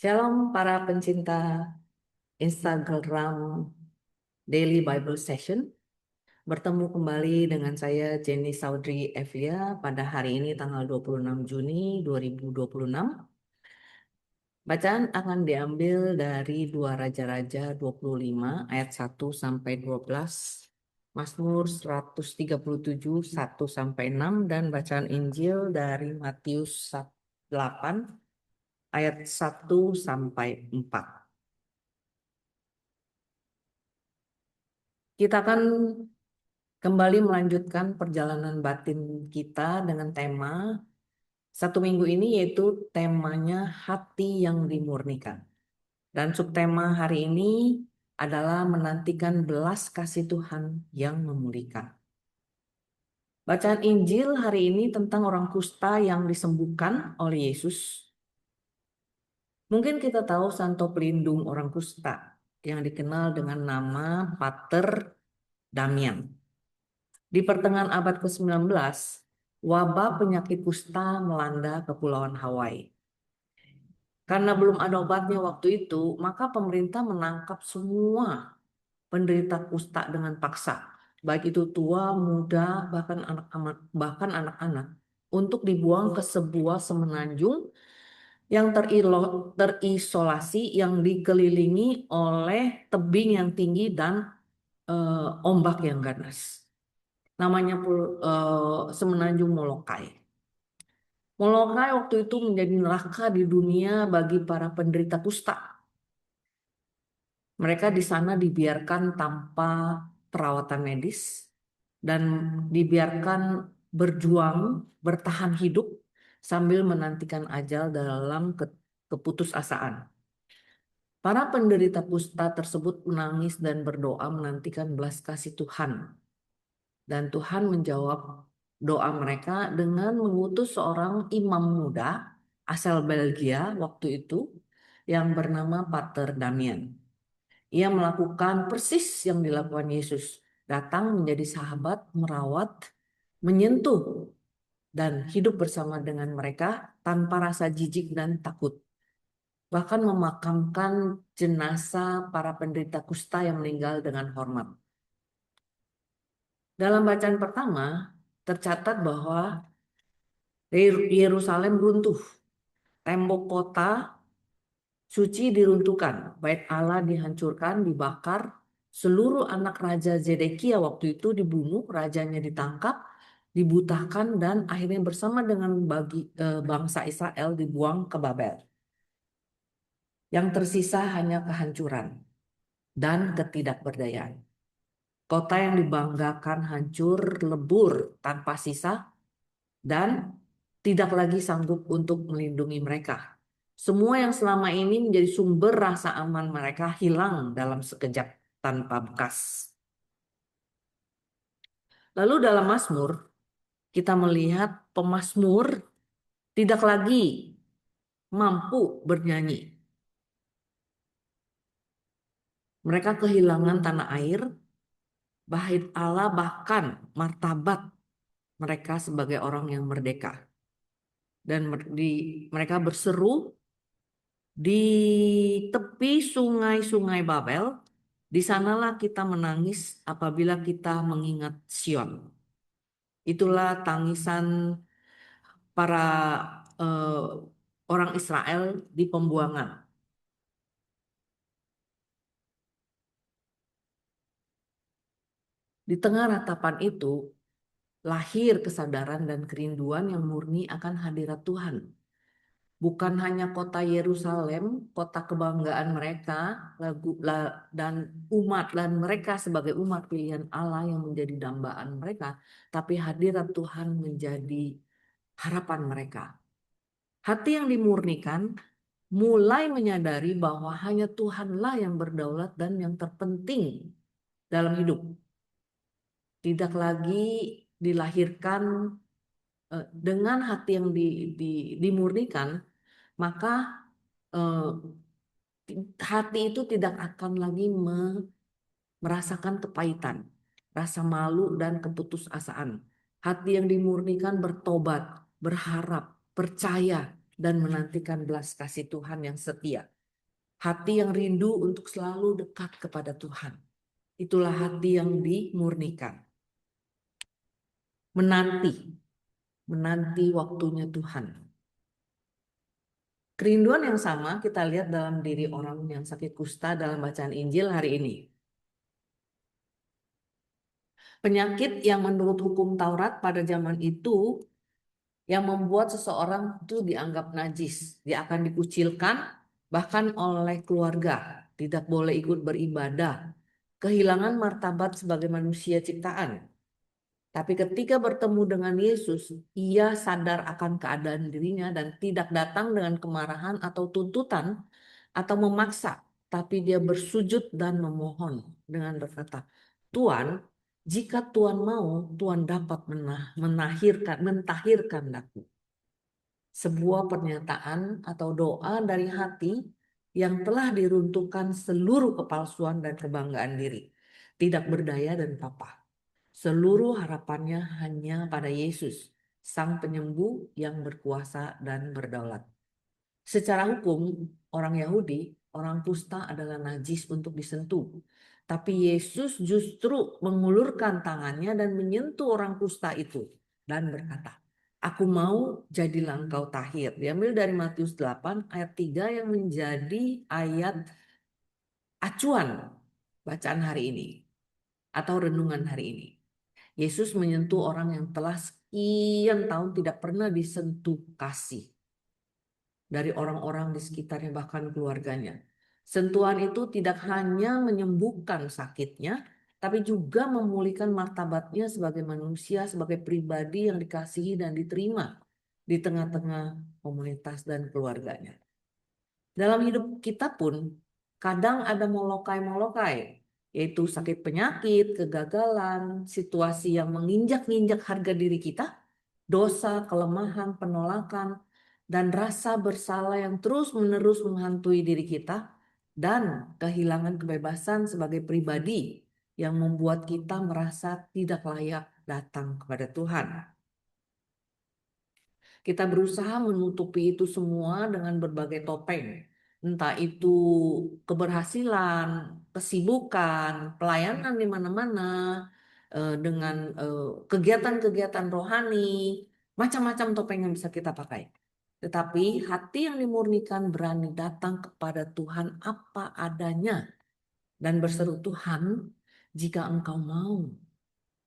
Shalom para pencinta Instagram Daily Bible Session. Bertemu kembali dengan saya Jenny Saudri Evia pada hari ini tanggal 26 Juni 2026. Bacaan akan diambil dari 2 Raja-Raja 25 ayat 1 sampai 12, Mazmur 137 1 sampai 6 dan bacaan Injil dari Matius 8 ayat 1 sampai 4. Kita akan kembali melanjutkan perjalanan batin kita dengan tema satu minggu ini, yaitu temanya hati yang dimurnikan. Dan subtema hari ini adalah menantikan belas kasih Tuhan yang memulihkan. Bacaan Injil hari ini tentang orang kusta yang disembuhkan oleh Yesus. Mungkin kita tahu Santo Pelindung orang kusta yang dikenal dengan nama Pater Damian. Di pertengahan abad ke-19, wabah penyakit kusta melanda Kepulauan Hawaii. Karena belum ada obatnya waktu itu, maka pemerintah menangkap semua penderita kusta dengan paksa, baik itu tua, muda, bahkan anak-anak, untuk dibuang ke sebuah semenanjung yang terisolasi, yang dikelilingi oleh tebing yang tinggi dan ombak yang ganas. Namanya semenanjung Molokai. Molokai waktu itu menjadi neraka di dunia bagi para penderita kusta. Mereka di sana dibiarkan tanpa perawatan medis dan dibiarkan berjuang, bertahan hidup sambil menantikan ajal dalam keputusasaan. Para penderita kusta tersebut menangis dan berdoa menantikan belas kasih Tuhan. Dan Tuhan menjawab doa mereka dengan mengutus seorang imam muda asal Belgia waktu itu yang bernama Pater Damian. Ia melakukan persis yang dilakukan Yesus, datang menjadi sahabat, merawat, menyentuh, dan hidup bersama dengan mereka tanpa rasa jijik dan takut. Bahkan memakamkan jenazah para penderita kusta yang meninggal dengan hormat. Dalam bacaan pertama, tercatat bahwa Yerusalem runtuh, tembok kota suci diruntuhkan, bait Allah dihancurkan, dibakar, seluruh anak Raja Zedekia waktu itu dibunuh, rajanya ditangkap, dibutahkan, dan akhirnya bersama dengan bangsa Israel dibuang ke Babel. Yang tersisa hanya kehancuran dan ketidakberdayaan. Kota yang dibanggakan hancur, lebur tanpa sisa, dan tidak lagi sanggup untuk melindungi mereka. Semua yang selama ini menjadi sumber rasa aman mereka hilang dalam sekejap tanpa bekas. Lalu dalam Mazmur, kita melihat pemazmur tidak lagi mampu bernyanyi. Mereka kehilangan tanah air, bait Allah, bahkan martabat mereka sebagai orang yang merdeka. Dan mereka berseru di tepi sungai-sungai Babel. Di sanalah kita menangis apabila kita mengingat Sion. Itulah tangisan para orang Israel di pembuangan. Di tengah ratapan itu lahir kesadaran dan kerinduan yang murni akan hadirat Tuhan. Bukan hanya kota Yerusalem, kota kebanggaan mereka, dan umat dan mereka sebagai umat pilihan Allah yang menjadi dambaan mereka, tapi hadirat Tuhan menjadi harapan mereka. Hati yang dimurnikan mulai menyadari bahwa hanya Tuhanlah yang berdaulat dan yang terpenting dalam hidup. Tidak lagi dilahirkan dengan hati yang dimurnikan, maka hati itu tidak akan lagi merasakan kepahitan, rasa malu dan keputusasaan. Hati yang dimurnikan bertobat, berharap, percaya, dan menantikan belas kasih Tuhan yang setia. Hati yang rindu untuk selalu dekat kepada Tuhan. Itulah hati yang dimurnikan. Menanti waktunya Tuhan. Kerinduan yang sama kita lihat dalam diri orang yang sakit kusta dalam bacaan Injil hari ini. Penyakit yang menurut hukum Taurat pada zaman itu yang membuat seseorang itu dianggap najis. Dia akan dikucilkan bahkan oleh keluarga, tidak boleh ikut beribadah, kehilangan martabat sebagai manusia ciptaan. Tapi ketika bertemu dengan Yesus, ia sadar akan keadaan dirinya dan tidak datang dengan kemarahan atau tuntutan atau memaksa, tapi dia bersujud dan memohon dengan berkata, Tuhan, jika Tuhan mau, Tuhan dapat mentahirkan aku. Sebuah pernyataan atau doa dari hati yang telah diruntuhkan seluruh kepalsuan dan kebanggaan diri, tidak berdaya dan papa. Seluruh harapannya hanya pada Yesus, Sang Penyembuh yang berkuasa dan berdaulat. Secara hukum, orang Yahudi, orang kusta adalah najis untuk disentuh. Tapi Yesus justru mengulurkan tangannya dan menyentuh orang kusta itu dan berkata, Aku mau jadilah engkau tahir. Diambil dari Matius 8 ayat 3 yang menjadi ayat acuan bacaan hari ini atau renungan hari ini. Yesus menyentuh orang yang telah sekian tahun tidak pernah disentuh kasih dari orang-orang di sekitarnya bahkan keluarganya. Sentuhan itu tidak hanya menyembuhkan sakitnya, tapi juga memulihkan martabatnya sebagai manusia, sebagai pribadi yang dikasihi dan diterima di tengah-tengah komunitas dan keluarganya. Dalam hidup kita pun kadang ada molokai-molokai, yaitu sakit penyakit, kegagalan, situasi yang menginjak-injak harga diri kita, dosa, kelemahan, penolakan, dan rasa bersalah yang terus-menerus menghantui diri kita, dan kehilangan kebebasan sebagai pribadi yang membuat kita merasa tidak layak datang kepada Tuhan. Kita berusaha menutupi itu semua dengan berbagai topeng. Entah itu keberhasilan, kesibukan, pelayanan di mana-mana, dengan kegiatan-kegiatan rohani, macam-macam topeng yang bisa kita pakai. Tetapi hati yang dimurnikan berani datang kepada Tuhan apa adanya dan berseru, Tuhan, jika Engkau mau.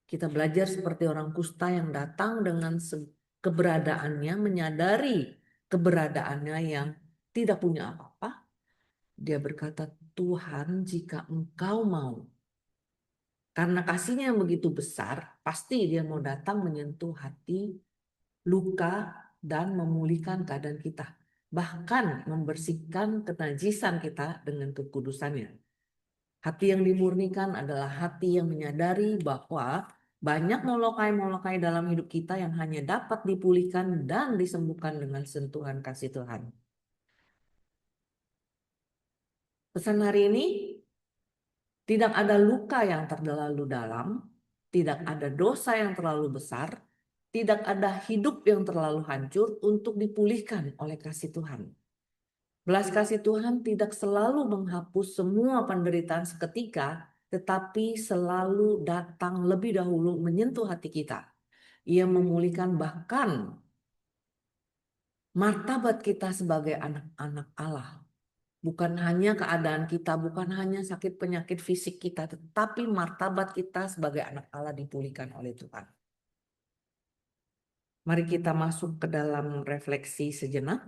Kita belajar seperti orang kusta yang datang dengan keberadaannya, menyadari keberadaannya yang tidak punya apa-apa. Dia berkata, Tuhan, jika Engkau mau. Karena kasihnya yang begitu besar, pasti dia mau datang menyentuh hati, luka, dan memulihkan keadaan kita. Bahkan membersihkan kenajisan kita dengan kekudusannya. Hati yang dimurnikan adalah hati yang menyadari bahwa banyak molokai-molokai dalam hidup kita yang hanya dapat dipulihkan dan disembuhkan dengan sentuhan kasih Tuhan. Pesan hari ini, tidak ada luka yang terlalu dalam, tidak ada dosa yang terlalu besar, tidak ada hidup yang terlalu hancur untuk dipulihkan oleh kasih Tuhan. Belas kasih Tuhan tidak selalu menghapus semua penderitaan seketika, tetapi selalu datang lebih dahulu menyentuh hati kita. Ia memulihkan bahkan martabat kita sebagai anak-anak Allah. Bukan hanya keadaan kita, bukan hanya sakit penyakit fisik kita, tetapi martabat kita sebagai anak Allah dipulihkan oleh Tuhan. Mari kita masuk ke dalam refleksi sejenak.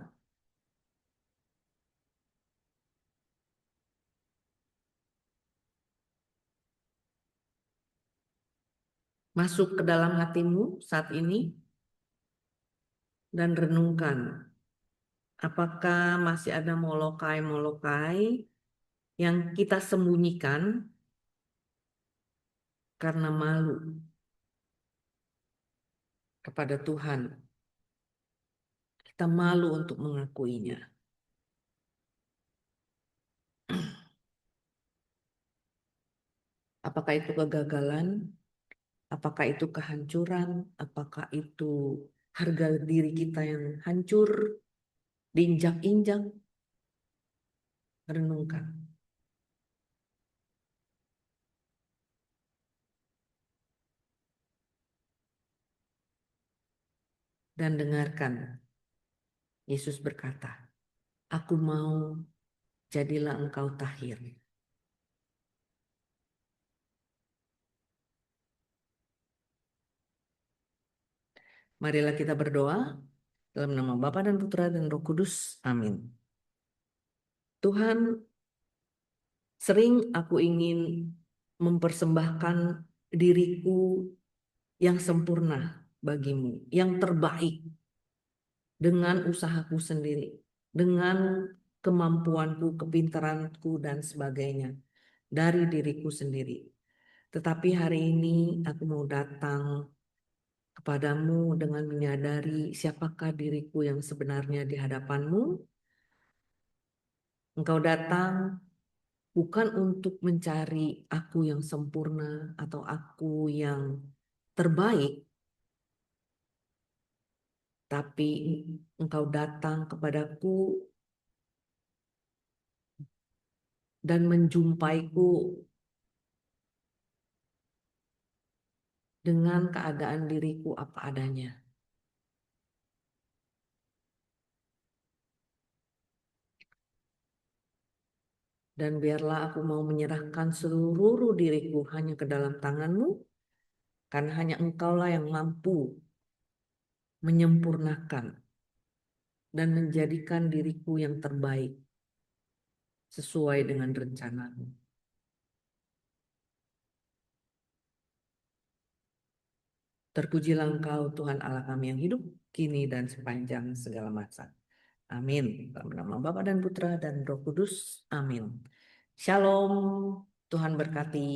Masuk ke dalam hatimu saat ini dan renungkan. Apakah masih ada molokai-molokai yang kita sembunyikan karena malu kepada Tuhan? Kita malu untuk mengakuinya. Apakah itu kegagalan? Apakah itu kehancuran? Apakah itu harga diri kita yang hancur? diinjak-injak, renungkan. Dan dengarkan, Yesus berkata, aku mau, jadilah engkau tahir. Marilah kita berdoa dalam nama Bapa dan Putra dan Roh Kudus. Amin. Tuhan, sering aku ingin mempersembahkan diriku yang sempurna bagimu, yang terbaik dengan usahaku sendiri, dengan kemampuanku, kepintaranku, dan sebagainya dari diriku sendiri. Tetapi hari ini aku mau datang kepadamu dengan menyadari siapakah diriku yang sebenarnya di hadapanmu. Engkau datang bukan untuk mencari aku yang sempurna atau aku yang terbaik, tapi engkau datang kepadaku dan menjumpaiku dengan keadaan diriku apa adanya. Dan biarlah aku mau menyerahkan seluruh diriku hanya ke dalam tanganmu, karena hanya engkaulah yang mampu menyempurnakan dan menjadikan diriku yang terbaik sesuai dengan rencanamu. Terpujilah Engkau Tuhan Allah kami yang hidup, kini dan sepanjang segala masa. Amin. Dalam nama Bapa dan Putra dan Roh Kudus. Amin. Shalom. Tuhan berkati.